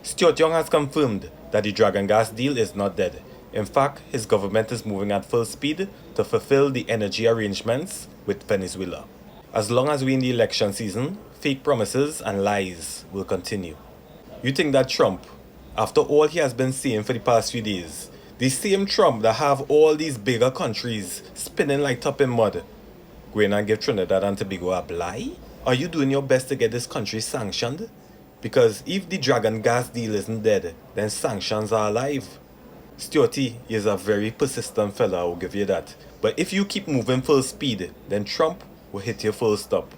Stuart Young has confirmed that the Dragon gas deal is not dead. In fact, his government is moving at full speed to fulfill the energy arrangements with Venezuela. As long as we're in the election season, fake promises and lies will continue. You think that Trump, after all he has been saying for the past few days, the same Trump that have all these bigger countries spinning like top in mud, going and give Trinidad and Tobago a lie? Are you doing your best to get this country sanctioned? Because if the Dragon gas deal isn't dead, then sanctions are alive. Stuarty is a very persistent fella, I will give you that. But if you keep moving full speed, then Trump will hit you full stop.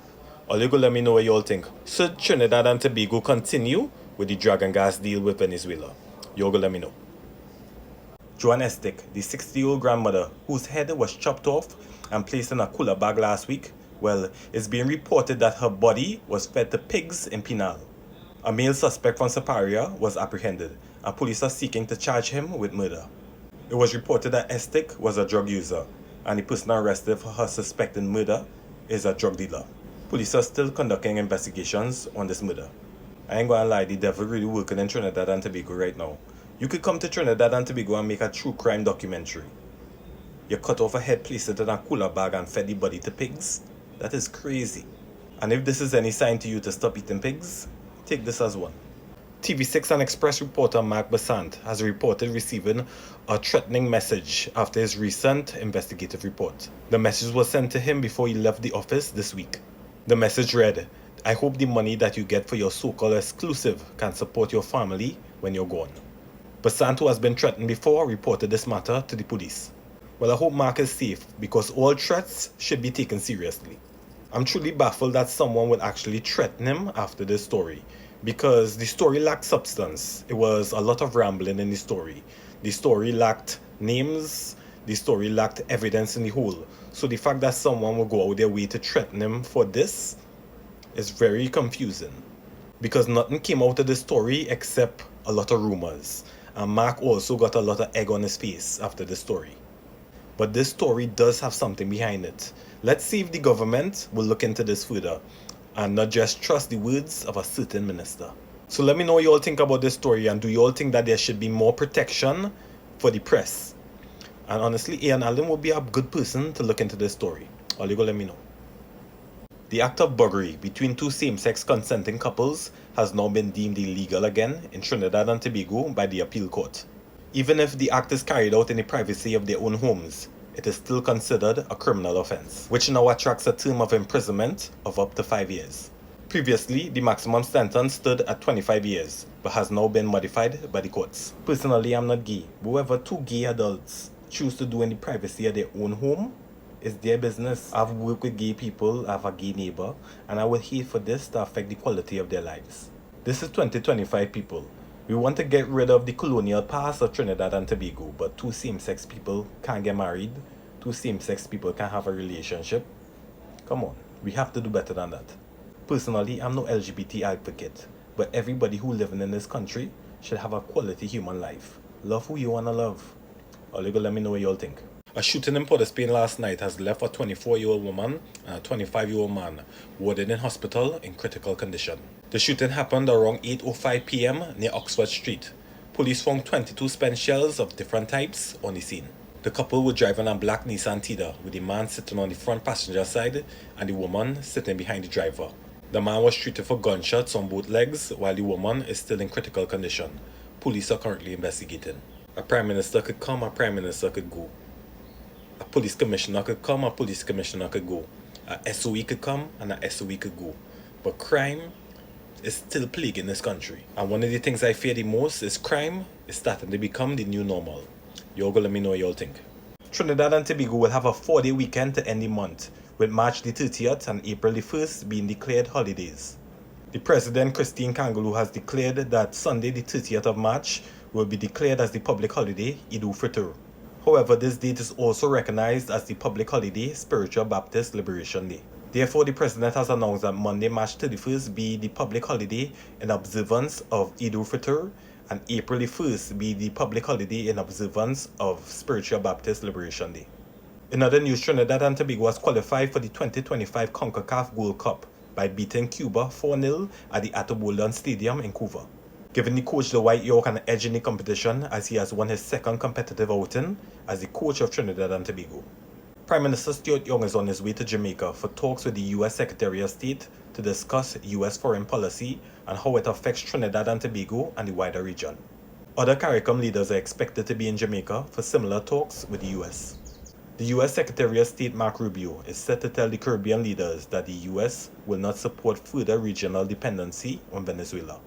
Or you go let me know what you all think. Should Trinidad and Tobago continue with the Dragon gas deal with Venezuela? You all go let me know. Joan Estick, the 60-year-old grandmother whose head was chopped off and placed in a cooler bag last week, well, it's being reported that her body was fed to pigs in Pinal. A male suspect from Siparia was apprehended, and police are seeking to charge him with murder. It was reported that Estick was a drug user, and the person arrested for her suspected murder is a drug dealer. Police are still conducting investigations on this murder. I ain't gonna lie, the devil really working in Trinidad and Tobago right now. You could come to Trinidad and Tobago and make a true crime documentary. You cut off a head, place it in a cooler bag and fed the body to pigs? That is crazy. And if this is any sign to you to stop eating pigs, take this as one. TV6 and Express reporter Mark Besant has reported receiving a threatening message after his recent investigative report. The message was sent to him before he left the office this week. The message read, "I hope the money that you get for your so-called exclusive can support your family when you're gone." Besant, who has been threatened before, reported this matter to the police. Well, I hope Mark is safe because all threats should be taken seriously. I'm truly baffled that someone would actually threaten him after this story, because the story lacked substance. It was a lot of rambling in the story. The story lacked names, the story lacked evidence in the whole. So the fact that someone will go out their way to threaten him for this is very confusing, because nothing came out of the story except a lot of rumors. And Mark also got a lot of egg on his face after the story. But this story does have something behind it. Let's see if the government will look into this further and not just trust the words of a certain minister. So let me know what you all think about this story, and do you all think that there should be more protection for the press? And honestly, Ian Allen would be a good person to look into this story. All you go let me know. The act of buggery between two same-sex consenting couples has now been deemed illegal again in Trinidad and Tobago by the appeal court. Even if the act is carried out in the privacy of their own homes, it is still considered a criminal offense, which now attracts a term of imprisonment of up to 5 years. Previously, the maximum sentence stood at 25 years, but has now been modified by the courts. Personally, I'm not gay. Whatever two gay adults choose to do in the privacy of their own home is their business. I've worked with gay people, I have a gay neighbor, and I would hate for this to affect the quality of their lives. This is 2025, people. We want to get rid of the colonial past of Trinidad and Tobago, but two same-sex people can't get married, two same-sex people can't have a relationship. Come on, we have to do better than that. Personally, I'm no LGBT advocate, but everybody who living in this country should have a quality human life. Love who you want to love. Or you go let me know what you all think. A shooting in Port of Spain last night has left a 24-year-old woman and a 25-year-old man warded in hospital in critical condition. The shooting happened around 8:05 p.m. near Oxford Street. Police found 22 spent shells of different types on the scene. The couple were driving a black Nissan Tida, with the man sitting on the front passenger side and the woman sitting behind the driver. The man was treated for gunshots on both legs, while the woman is still in critical condition. Police are currently investigating. A prime minister could come, a prime minister could go. A police commissioner could come, a police commissioner could go. A SOE could come, and a SOE could go. But crime is still plaguing this country. And one of the things I fear the most is crime is starting to become the new normal. Y'all go let me know what y'all think. Trinidad and Tobago will have a 4-day weekend to end the month, with March the 30th and April the 1st being declared holidays. The President, Christine Kangaloo, has declared that Sunday the 30th of March will be declared as the public holiday, Eid-ul-Fitr. However, this date is also recognized as the public holiday, Spiritual Baptist Liberation Day. Therefore, the President has announced that Monday, March 31st be the public holiday in observance of Eid-ul-Fitr, and April the 1st be the public holiday in observance of Spiritual Baptist Liberation Day. In other news, Trinidad and Tobago has qualified for the 2025 CONCACAF Gold Cup by beating Cuba 4-0 at the Atobulon Stadium in Cuba. giving the coach the white yoke an edge in the competition as he has won his second competitive outing as the coach of Trinidad and Tobago. Prime Minister Stuart Young is on his way to Jamaica for talks with the U.S. Secretary of State to discuss U.S. foreign policy and how it affects Trinidad and Tobago and the wider region. Other CARICOM leaders are expected to be in Jamaica for similar talks with the U.S. The U.S. Secretary of State Marco Rubio is set to tell the Caribbean leaders that the U.S. will not support further regional dependency on Venezuela.